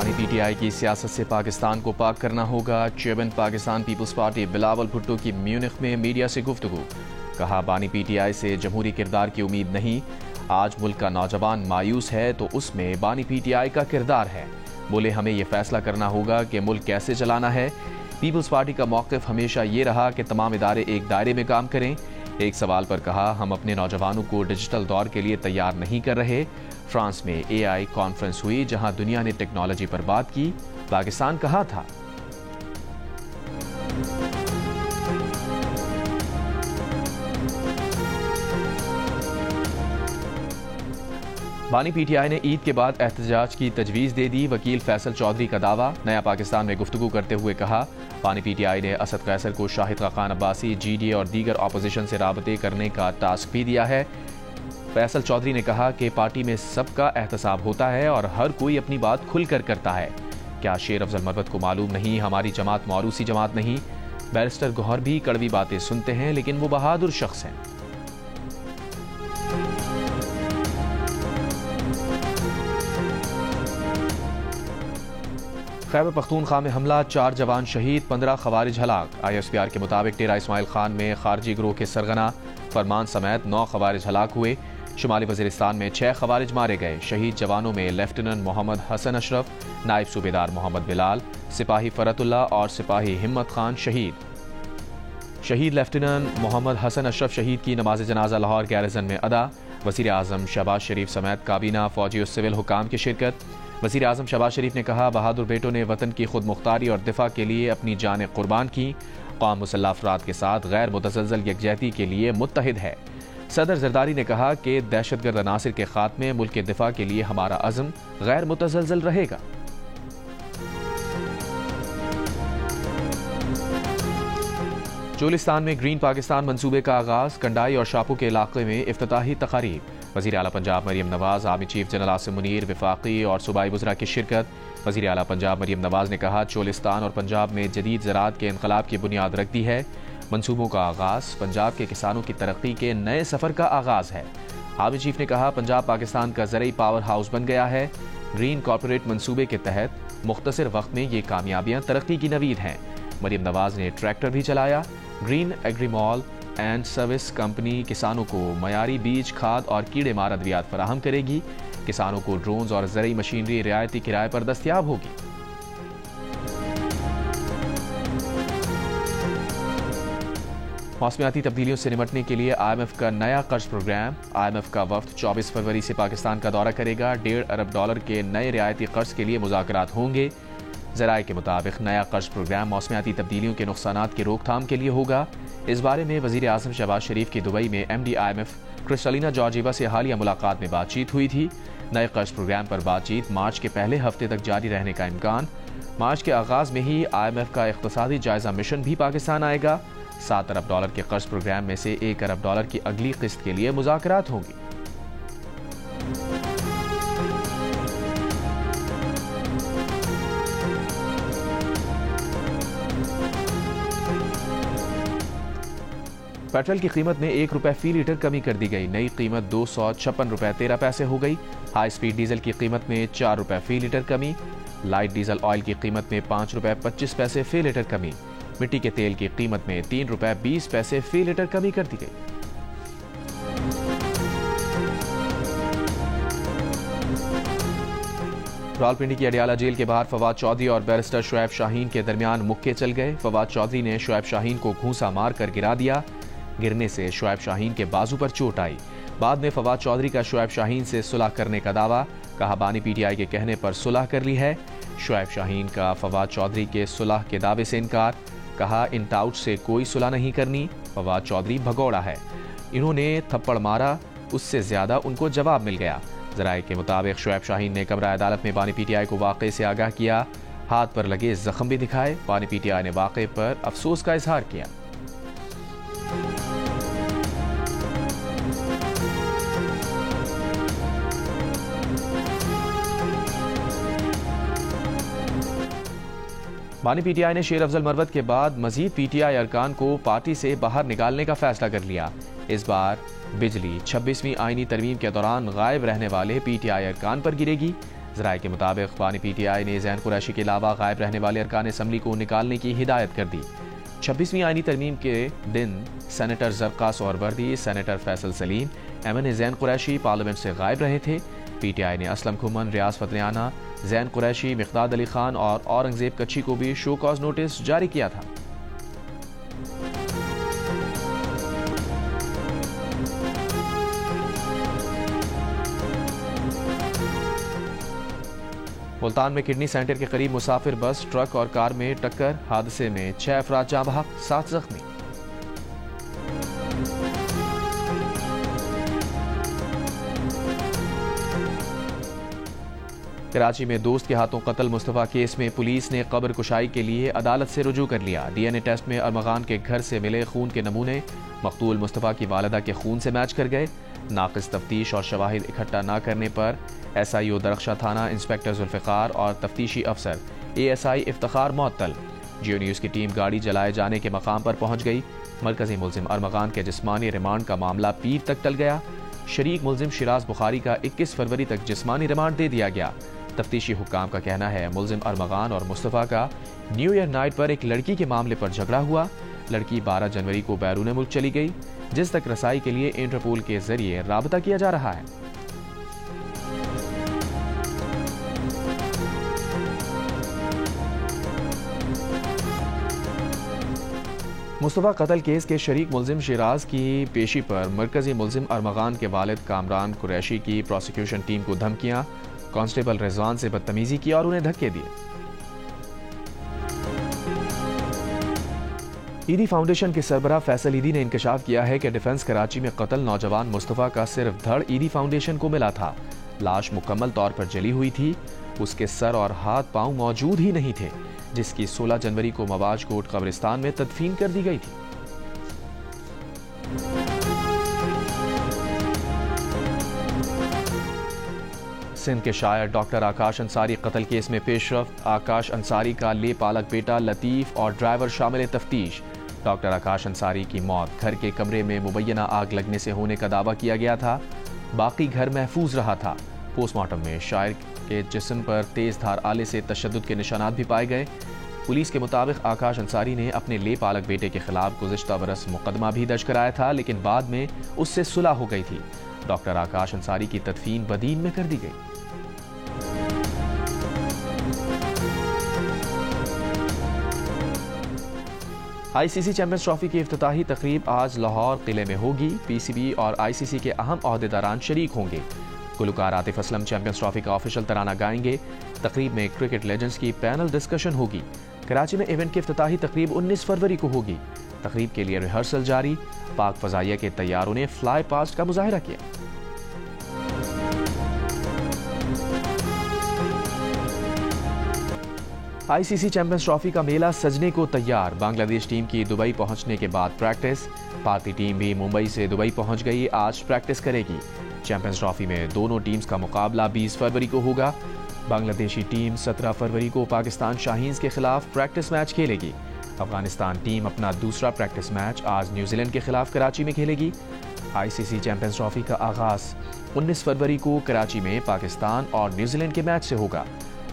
बानी पीटीआई की सियासत से पाकिस्तान को पाक करना होगा। Chairman Pakistan Peoples Party Bilawal Bhutto की म्यूनिख में मीडिया से गुफ्तगू। कहा, बानी पीटीआई से जमहूरी किरदार की उम्मीद नहीं। आज मुल्क का नौजवान मायूस है तो उसमें बानी पीटीआई का किरदार है। बोले, हमें यह फैसला करना होगा कि मुल्क कैसे चलाना है। पीपल्स पार्टी का मौक़िफ़ हमेशा ये रहा कि तमाम इदारे एक दायरे में काम करें। एक सवाल पर कहा, हम अपने नौजवानों को डिजिटल दौर के लिए तैयार नहीं कर रहे। फ्रांस में AI कॉन्फ्रेंस हुई जहां दुनिया ने टेक्नोलॉजी पर बात की। पाकिस्तान कहा था। बानी पीटीआई ने ईद के बाद एहतजाज की तजवीज़ दे दी। वकील फैसल चौधरी का दावा। नया पाकिस्तान में गुफ्तगू करते हुए कहा, बानी पीटीआई ने असद कैसर को शाहिद खान अब्बासी, GDA और दीगर अपोजिशन से राबते करने का टास्क भी दिया है। फैसल चौधरी ने कहा कि पार्टी में सबका एहतसाब होता है और हर कोई अपनी बात खुलकर करता है। क्या शेर अफजल मरवत को मालूम नहीं हमारी जमात मौरूसी जमात नहीं? बैरिस्टर गौहर भी कड़वी बातें सुनते हैं लेकिन वो बहादुर शख्स हैं। खैबर पख्तूनख्वा में हमला, 4 जवान शहीद, 15 खवारिज हलाक। ISPR के मुताबिक डेरा इस्माइल खान में खारजी गिरोह के सरगना फरमान समेत 9 खवारिज हलाक हुए। शुमाली वज़ीरिस्तान में 6 खवारिज मारे गए। शहीद जवानों में लेफ्टिनेंट मोहम्मद हसन अशरफ, नायब सूबेदार मोहम्मद बिलाल, सिपाही फरतुल्ला और सिपाही हिम्मत खान शहीद। शहीद लेफ्टिनेंट मोहम्मद हसन अशरफ शहीद की नमाज जनाजा लाहौर गैरिजन में अदा। वज़ीर आज़म शहबाज शरीफ समेत काबीना, फौजी और सिविल हुकाम की शिरकत। वज़ीर आज़म शहबाज शरीफ ने कहा, बहादुर बेटों ने वतन की खुद मुख्तारी और दिफा के लिए अपनी जानें कुर्बान की। कौम मुसल्लह अफराद के साथ गैर मुतज़लज़ल यकजहती के लिए मुत्तहिद है। सदर जरदारी ने कहा कि दहशतगर्द अनासिर के खात्मे, मुल्क के दिफा के लिए हमारा अज़्म गैर मुतज़लज़ल रहेगा। चोलिस्तान में ग्रीन पाकिस्तान मंसूबे का आगाज। कंडाई और शापू के इलाके में इफ्तिताही तकारीब। वज़ीर आला Punjab Maryam Nawaz, army chief general Asim Munir, वफाकी और सूबाई वज़रा की शिरकत। वज़ीर आला पंजाब मरियम नवाज ने कहा, चोलिस्तान और पंजाब में जदीद ज़राअत के इनकलाब की बुनियाद रख दी है। मंसूबों का आगाज़ पंजाब के किसानों की तरक्की के नए सफ़र का आगाज़ है। आर्मी चीफ ने कहा, पंजाब पाकिस्तान का ज़रई पावर हाउस बन गया है। ग्रीन कॉरपोरेट मंसूबे के तहत मुख्तसर वक्त में ये कामयाबियाँ तरक्की की नवीद हैं। मरियम नवाज ने ट्रैक्टर भी चलाया। Green agri mall and service company किसानों को मयारी बीज, खाद और कीड़े मार अद्वियात फराहम करेगी। किसानों को ड्रोन्स और ज़रई मशीनरी रियायती किराए पर दस्तयाब होगी। मौसमियाती तब्दीलियों से निपटने के लिए IMF का नया कर्ज प्रोग्राम। IMF का वफ्द 24 फरवरी से पाकिस्तान का दौरा करेगा। $1.5 अरब के नए रियायती कर्ज के लिए मुज़ाकरात होंगे। ज़राए के मुताबिक नया कर्ज प्रोग्राम मौसमियाती तब्दीलियों के नुकसानात की रोकथाम के लिए होगा। इस बारे में वज़ीर आज़म शहबाज शरीफ की दुबई में MD IMF क्रिस्टलिना जॉर्जिवा से हालिया मुलाकात में बातचीत हुई थी। नए कर्ज प्रोग्राम पर बातचीत मार्च के पहले हफ्ते तक जारी रहने का इम्कान। मार्च के आगाज़ में ही IMF का इक़्तिसादी जायज़ा मिशन भी पाकिस्तान आएगा। $7 अरब के कर्ज प्रोग्राम में से $1 अरब की अगली किस्त के लिए मुज़ाकरात होंगी। पेट्रोल की कीमत में ₹1 फी लीटर कमी कर दी गई। नई कीमत ₹256.13 हो गई। हाई स्पीड डीजल की कीमत में ₹4 फी लीटर कमी। लाइट डीजल ऑयल की कीमत में ₹5.25 फी लीटर कमी। मिट्टी के तेल की कीमत में ₹3.20 फी लीटर कमी कर दी गई। रावलपिंडी की अडियाला जेल के बाहर फवाद चौधरी और बैरिस्टर शुएब शाहीन के दरमियान मुक्के चल गए। फवाद चौधरी ने शुएब शाहीन को घूंसा मारकर गिरा दिया। गिरने से शुएब शाहीन के बाजू पर चोट आई। बाद में फवाद चौधरी का शुएब शाहीन से सुलह करने का दावा। कहा, बानी पीटीआई के कहने पर सुलह कर ली है। शुएब शाहीन का फवाद चौधरी के सुलह के दावे से इनकार। कहा, इन टाउट से कोई सुलह नहीं करनी। फवाद चौधरी भगौड़ा है। इन्होंने थप्पड़ मारा, उससे ज्यादा उनको जवाब मिल गया। ज़राए के मुताबिक शुएब शाहीन ने कमरा अदालत में बानी पीटीआई को वाक़े से आगाह किया। हाथ पर लगे जख्म भी दिखाए। बानी पीटीआई ने वाक़े पर अफसोस का इजहार किया। बानी पीटीआई ने शेर अफजल मरवत के बाद मजीद पीटीआई अरकान को पार्टी से बाहर निकालने का फैसला कर लिया। इस बार बिजली 26वीं आईनी तरमीम के दौरान गायब रहने वाले पीटीआई अरकान पर गिरेगी। ज़राए के मुताबिक ख़वानी PTI ने ज़ैन कुरैशी के अलावा गायब रहने वाले अरकान असम्बली को निकालने की हिदायत कर दी। 26वीं आईनी तरमीम के दिन सेनेटर ज़रक़ास और वर्दी, सेनेटर फैसल सलीम, MNA ज़ैन कुरैशी पार्लियामेंट से गायब रहे थे। PTI ने असलम खुमन, रियाज फतलियाना, ज़ैन कुरैशी, मिक़दाद अली खान और औरंगज़ेब कच्छी को भी शो कॉज नोटिस जारी किया था। मुल्तान में किडनी सेंटर के करीब मुसाफिर बस, ट्रक और कार में टक्कर, हादसे में 6 अफराद जाँ बहक, 7 जख्मी। कराची में दोस्त के हाथों कत्ल मुस्तफ़ा केस में पुलिस ने कब्र कुशाई के लिए अदालत से रुजू कर लिया। DNA टेस्ट में अरमगान के घर से मिले खून के नमूने मकतूल मुस्तफ़ा की वालिदा के खून से मैच कर गए। नाक़िस तफ्तीश और शवाहिद इकट्ठा न करने पर SIO दरख्शा थाना इंस्पेक्टर जुल्फ़िकार और तफ्तीशी अफसर ASI इफ्तिखार मुअत्तल। जियो न्यूज़ की टीम गाड़ी जलाए जाने के मकाम पर पहुंच गई। मरकजी मुल्जिम अरमगान के जिस्मानी रिमांड का मामला पीर तक टल गया। शरीक मुल्जिम शिराज बुखारी का 21 फरवरी तक जिस्मानी रिमांड दे दिया गया। तफ्तीशी हुक्काम का कहना है मुल्जिम अरमगान और मुस्तफ़ा का न्यू ईयर नाइट पर एक लड़की के मामले पर झगड़ा हुआ। लड़की 12 जनवरी को बैरून मुल्क चली गई, जिस तक रसाई के लिए इंटरपोल के जरिए राबता किया जा रहा है। मुस्तफ़ा कत्ल केस के शरीक मुल्जिम शिराज की पेशी पर मरकजी मुल्जिम अरमगान के वालिद कामरान कुरैशी की प्रोसिक्यूशन टीम को धमकियां, कांस्टेबल रिजवान से बदतमीजी की और उन्हें धक्के दिए। ईदी फाउंडेशन के सरबराह फैसल ईदी ने इंकशाफ किया है कि डिफेंस कराची में कत्ल नौजवान मुस्तफ़ा का सिर्फ धड़ ईदी फाउंडेशन को मिला था। लाश मुकम्मल तौर पर जली हुई थी, उसके सर और हाथ पांव मौजूद ही नहीं थे, जिसकी 16 जनवरी को मवाज कोट कब्रिस्तान में तदफीन कर दी गई थी। सिंध के शायर डॉक्टर आकाश अंसारी कत्ल केस में पेशरफ्त। आकाश अंसारी का ले पालक बेटा लतीफ़ और ड्राइवर शामिल तफ्तीश। डॉक्टर आकाश अंसारी की मौत घर के कमरे में मुबैना आग लगने से होने का दावा किया गया था, बाकी घर महफूज रहा था। पोस्टमार्टम में शायर के जिस्म पर तेज धार आले से तशद्दुद के निशानात भी पाए गए। पुलिस के मुताबिक आकाश अंसारी ने अपने ले पालक बेटे के खिलाफ गुज़िश्ता बरस मुकदमा भी दर्ज कराया था, लेकिन बाद में उससे सुलह हो गई थी। डॉक्टर आकाश अंसारी की तदफीन बदीन में कर दी गई। ICC चैंपियंस ट्रॉफी की इफ्तिताही तकरीब आज लाहौर किले में होगी। PCB और ICC के अहम ओहदेदारान शरीक होंगे। गुलकार आतिफ असलम चैंपियंस ट्रॉफी का ऑफिशियल तराना गाएंगे। तकरीब में क्रिकेट लेजेंड्स की पैनल डिस्कशन होगी। कराची में इवेंट की इफ्तिताही तकरीब 19 फरवरी को होगी। तकरीब के लिए रिहर्सल जारी। पाक फजाइया के तैयारों ने फ्लाई पास्ट का मुजाहिरा किया। ICC चैंपियंस ट्रॉफी का मेला सजने को तैयार। बांग्लादेश टीम की दुबई पहुंचने के बाद प्रैक्टिस। भारतीय टीम भी मुंबई से दुबई पहुंच गई, आज प्रैक्टिस करेगी। चैंपियंस ट्रॉफी में दोनों टीम्स का मुकाबला 20 फरवरी को होगा। बांग्लादेशी टीम 17 फरवरी को पाकिस्तान शाहीन्स के खिलाफ प्रैक्टिस मैच खेलेगी। अफगानिस्तान टीम अपना दूसरा प्रैक्टिस मैच आज न्यूजीलैंड के खिलाफ कराची में खेलेगी। ICC चैंपियंस ट्रॉफी का आगाज 19 फरवरी को कराची में पाकिस्तान और न्यूजीलैंड के मैच से होगा।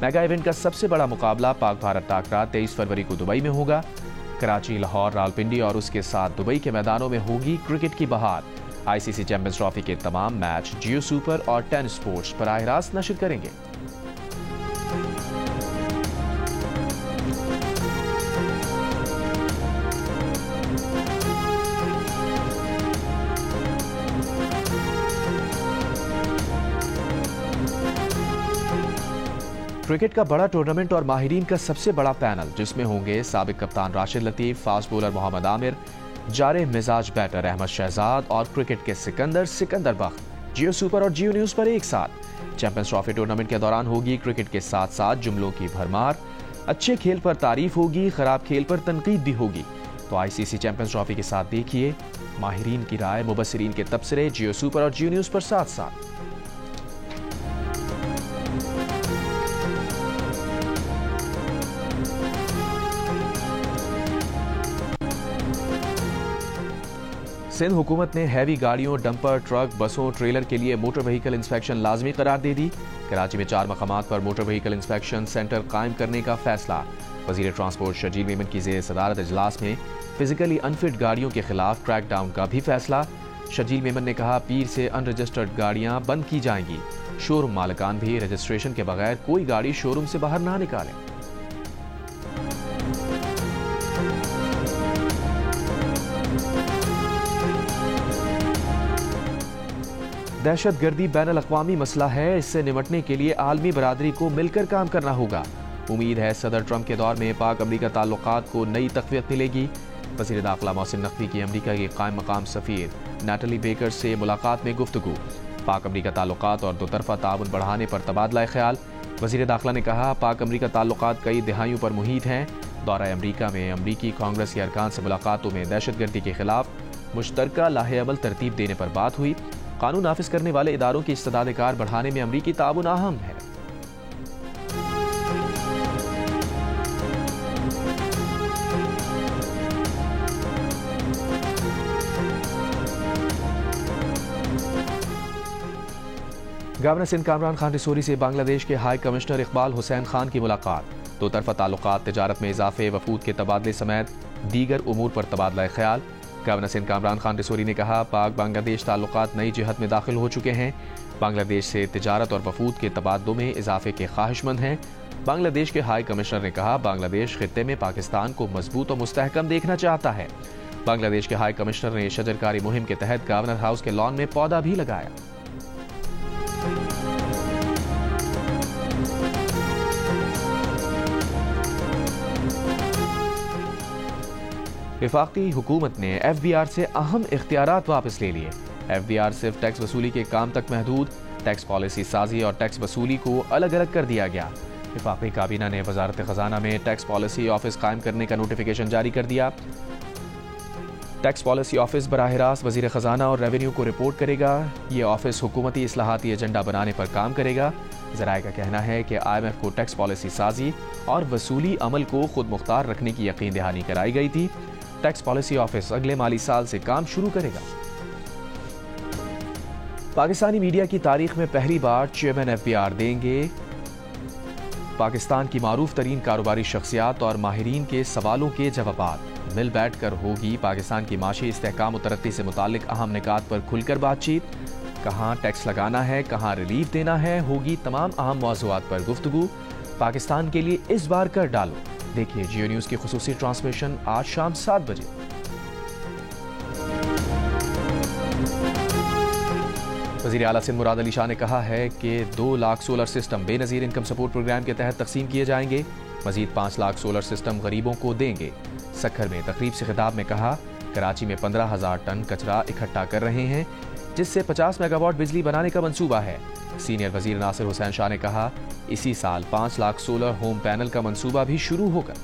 मेगा इवेंट का सबसे बड़ा मुकाबला पाक भारत टाकरा 23 फरवरी को दुबई में होगा। कराची, लाहौर, रावलपिंडी और उसके साथ दुबई के मैदानों में होगी क्रिकेट की बहार। ICC चैंपियंस ट्रॉफी के तमाम मैच जियो सुपर और 10 स्पोर्ट्स बराह रास्त नशर करेंगे। क्रिकेट का बड़ा टूर्नामेंट और माहिरीन का सबसे बड़ा पैनल, जिसमें होंगे साबिक कप्तान राशिद लतीफ, फास्ट बॉलर मोहम्मद आमिर, जारे मिजाज बैटर अहमद शहजाद और क्रिकेट के सिकंदर बख्त, जियो सुपर और जियो न्यूज़ पर एक साथ। चैंपियंस ट्रॉफी टूर्नामेंट के दौरान होगी क्रिकेट के साथ साथ जुमलों की भरमार। अच्छे खेल पर तारीफ होगी, खराब खेल पर तनकीद भी होगी। तो ICC चैंपियंस ट्रॉफी के साथ देखिए माहिरीन की राय, मुबस्सिरीन के तबसरे, जियो सुपर और जियो न्यूज़ पर साथ साथ। सिंध हुकूमत ने हैवी गाड़ियों, डंपर, ट्रक, बसों, ट्रेलर के लिए मोटर व्हीकल इंस्पेक्शन लाजमी करार दे दी। कराची में 4 मकामात पर मोटर व्हीकल इंस्पेक्शन सेंटर कायम करने का फैसला। वजीर ट्रांसपोर्ट शजील मेमन की ज़ेर सदारत इजलास में फिजिकली अनफिट गाड़ियों के खिलाफ क्रैक डाउन का भी फैसला। शजील मेमन ने कहा, पीर से अनरजिस्टर्ड गाड़ियां बंद की जाएंगी। शोरूम मालिकान भी रजिस्ट्रेशन के बगैर कोई गाड़ी शोरूम से बाहर ना निकालें। दहशतगर्दी बैनुल-अक़वामी मसला है, इससे निपटने के लिए आलमी बरादरी को मिलकर काम करना होगा। उम्मीद है सदर ट्रंप के दौर में पाक अमरीका ताल्लुकात को नई तक़वियत मिलेगी। वज़ीर दाखिला मोहसिन नकवी की अमरीका के कायम मकाम सफ़ीर नैटली बेकर से मुलाकात में गुफ्तगू। पाक अमरीका ताल्लुकात और दोतरफा ताउन बढ़ाने पर तबादला ख्याल। वज़ीर दाखिला ने कहा, पाक अमरीका ताल्लुकात कई दिहाइयों पर मुहित हैं। दौरा अमरीका में अमरीकी कांग्रेस के अरकान से मुलाकातों में दहशतगर्दी के खिलाफ मुश्तरका लाहे अमल तरतीब देने पर बात हुई। कानून नाफिज करने वाले इदारों की इस्तेदाद कार बढ़ाने में अमरीकी ताउन अहम है। गवर्नर सिंध कामरान खान रिसोरी से बांग्लादेश के हाई कमिश्नर इकबाल हुसैन खान की मुलाकात। दो तरफा ताल्लुकात, तिजारत में इजाफे, वफूद के तबादले समेत दीगर उमूर पर तबादला ख्याल। गवर्नर सिंध कामरान खान रिसोरी ने कहा, पाक बांग्लादेश ताल्लुकात नई जिहत में दाखिल हो चुके हैं। बांग्लादेश से तिजारत और वफूद के तबादलों में इजाफे के ख्वाहिशमंद हैं। बांग्लादेश के हाई कमिश्नर ने कहा, बांग्लादेश खित्ते में पाकिस्तान को मजबूत और मुस्तहकम देखना चाहता है। बांग्लादेश के हाई कमिश्नर ने शजरकारी मुहिम के तहत गवर्नर हाउस के लॉन में पौधा भी लगाया। वफाकी हुकूमत ने FBR से अहम इख्तियारात वापस ले लिए। FBR सिर्फ टैक्स वसूली के काम तक महदूद, टैक्स पॉलिसी साजी और टैक्स वसूली को अलग अलग कर दिया गया। वफाकी काबीना ने वजारत खजाना में टैक्स पॉलिसी ऑफिस कायम करने का नोटिफिकेशन जारी कर दिया। टैक्स पॉलिसी ऑफिस बराह रास्त वजीर खजाना और रेवेन्यू को रिपोर्ट करेगा। ये ऑफिस हुकूमती इस्लाहाती एजेंडा बनाने पर काम करेगा। ज़राए का कहना है कि IMF को टैक्स पॉलिसी साजी और वसूली अमल को खुद मुख्तार रखने की यकीन दहानी कराई गई थी। टैक्स पॉलिसी ऑफिस अगले माली साल से काम शुरू करेगा। पाकिस्तानी मीडिया की तारीख में पहली बार चेयरमैन FBR देंगे। पाकिस्तान की मारूफ तरीन कारोबारी शख्सियात और माहिरीन के सवालों के जवाबात। मिल बैठ कर होगी पाकिस्तान की माशी इस्तेहकाम और तरक्की से मुतालिक अहम निकात पर खुलकर बातचीत। कहाँ टैक्स लगाना है, कहाँ रिलीफ देना है, होगी तमाम अहम मौज़ूआत पर गुफ्तगू। पाकिस्तान के लिए इस बार कर डालो। देखिए जियो न्यूज़ की खुसूसी ट्रांसमिशन आज शाम 7 बजे। वज़ीर आला सिंध मुराद अली शाह ने कहा है कि 2 lakh solar system Benazir income support programme के तहत तकसीम किए जाएंगे। मजीद 5 लाख सोलर सिस्टम गरीबों को देंगे। सक्खर में तकरीब से खिताब में कहा, कराची में 15,000 टन कचरा इकट्ठा कर रहे हैं, जिससे 50 मेगावाट बिजली बनाने का मंसूबा है। सीनियर वजीर नासिर हुसैन शाह ने कहा, इसी साल 5 लाख सोलर होम पैनल का मंसूबा भी शुरू होगा।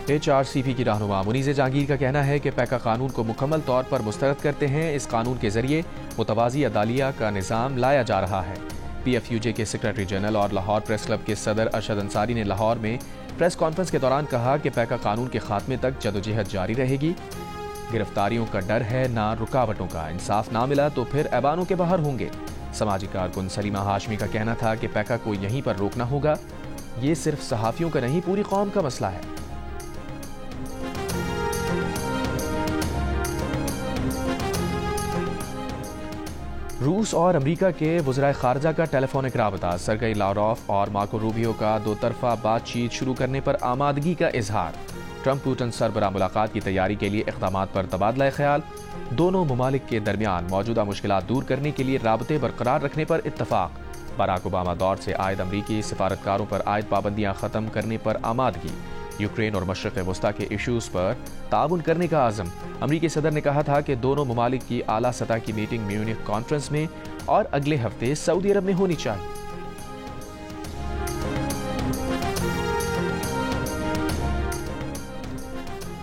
HRCP की रहनुमा मुनीज़ जहांगीर का कहना है कि पैका कानून को मुकम्मल तौर पर मुस्तरद करते हैं। इस कानून के जरिए मुतवाज़ी अदालिया का निज़ाम लाया जा रहा है। PFUJ के सेक्रेटरी जनरल और लाहौर प्रेस क्लब के सदर अरशद अंसारी ने लाहौर में प्रेस कॉन्फ्रेंस के दौरान कहा कि पैका कानून के खात्मे तक जदोजहद जारी रहेगी। गिरफ्तारियों का डर है, ना रुकावटों का। इंसाफ ना मिला तो फिर ऐवानों के बाहर होंगे। समाजी कारकुन सलीमा हाशमी का कहना था कि पैका को यहीं पर रोकना होगा। ये सिर्फ सहाफ़ियों का नहीं, पूरी कौम का मसला है। रूस और अमरीका के वज़राए ख़ारजा का टेलीफोनिक राबता। सरगई लावरोफ और मार्को रूबियो का दो तरफा बातचीत शुरू करने पर आमादगी का इजहार। ट्रंप पुतिन सरबराह मुलाकात की तैयारी के लिए इक़दामात पर तबादला ख्याल। दोनों ममालिक के दरमियान मौजूदा मुश्किलात दूर करने के लिए राबते बरकरार रखने पर इत्तफाक। बराक ओबामा दौर से आयद अमरीकी सिफारतकारों पर आयद पाबंदियाँ ख़त्म करने पर आमादगी। यूक्रेन और मशरक़ वस्ता के इशूज़ पर ताउन करने का आज़म। अमरीकी सदर ने कहा था कि दोनों ममालिक की आला सतह की मीटिंग म्यूनिख कॉन्फ्रेंस में और अगले हफ्ते सऊदी अरब में होनी चाहिए।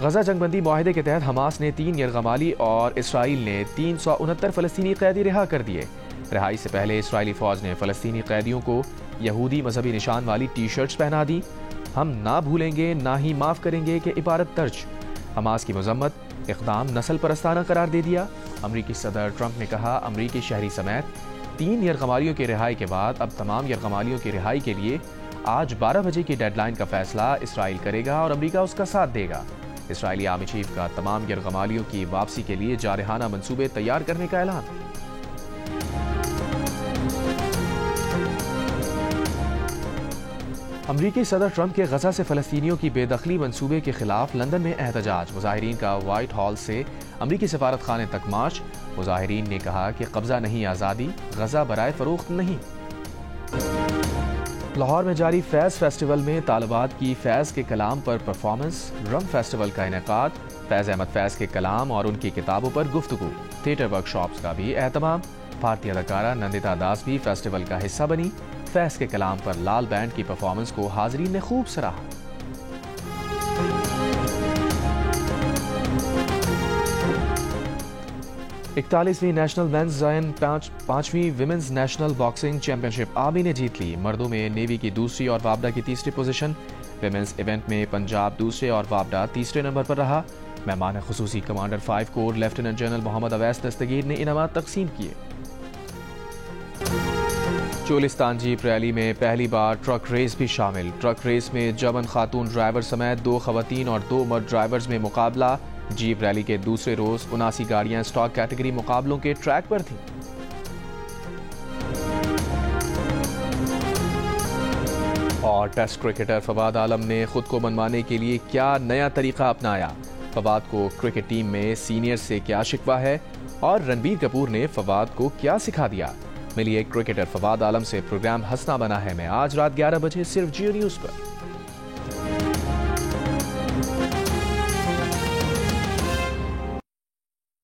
गजा जंगबंदी मुआहिदे के तहत हमास ने 3 यरगमाली और इसराइल ने 369 फ़लस्तीनी कैदी रिहा कर दिए। रिहाई से पहले इसराइली फ़ौज ने फ़लस्तीनी कैदियों को यहूदी मजहबी निशान वाली टी शर्ट्स पहना दी। हम ना भूलेंगे ना ही माफ़ करेंगे कि इबारत दर्ज। हमास की मजम्मत, इक़दाम नस्ल परस्ताना करार दे दिया। अमरीकी सदर ट्रंप ने कहा, अमरीकी शहरी समेत 3 यरगमालियों की रिहाई के बाद अब तमाम यरगमालियों की रिहाई के लिए आज 12 बजे की डेडलाइन का फैसला इसराइल करेगा और अमरीका उसका साथ देगा। इसराइली आर्मी चीफ का तमाम यरगमालियों की वापसी के लिए जारहाना मंसूबे तैयार करने का ऐलान। अमरीकी सदर ट्रंप के गजा से फलस्तीनियों की बेदखली मंसूबे के खिलाफ लंदन में एहतजाज। मुजाहिरीन का व्हाइट हॉल से अमरीकी सफारत खाने तक मार्च। मुजाहिरीन ने कहा कि कब्जा नहीं आज़ादी, गजा बराए फरोख्त नहीं। लाहौर में जारी फैज़ फेस्टिवल में तालिबात की फैज़ के कलाम पर परफॉर्मेंस। रंग फेस्टिवल का इनेकाद। फैज़ अहमद फैज़ के कलाम और उनकी किताबों पर गुफ्तगू। थिएटर वर्कशॉप्स का भी एहतमाम। भारतीय अदाकारा नंदिता दास भी फेस्टिवल का हिस्सा बनी। फैज़ के कलाम पर लाल बैंड की परफॉर्मेंस को हाज़रीन ने खूब सराहा। 41वीं नेशनल मेंस जॉइन 5वीं women's national boxing championship army ने जीत ली। मर्दों में नेवी की दूसरी और वापडा की तीसरी पोजीशन। विमेंस इवेंट में पंजाब दूसरे और वापडा तीसरे नंबर पर रहा। मेहमान खुसूसी commander 5 corps lieutenant general Mohammad Awais Dastgir ने इनामात तकसीम किए। चोलिस्तान जीप रैली में पहली बार ट्रक रेस भी शामिल। ट्रक रेस में जबन खातून ड्राइवर समेत 2 खवातीन और 2 मर्द ड्राइवर्स में मुकाबला। जीप रैली के दूसरे रोज 79 गाड़ियां स्टॉक कैटेगरी मुकाबलों के ट्रैक पर थीं। और टेस्ट क्रिकेटर फवाद आलम ने खुद को मनवाने के लिए क्या नया तरीका अपनाया। फवाद को क्रिकेट टीम में सीनियर से क्या शिकवा है और रणबीर कपूर ने फवाद को क्या सिखा दिया। मिलिए क्रिकेटर फवाद आलम से। प्रोग्राम हंसना बना है मैं आज रात 11 बजे सिर्फ जियो न्यूज पर।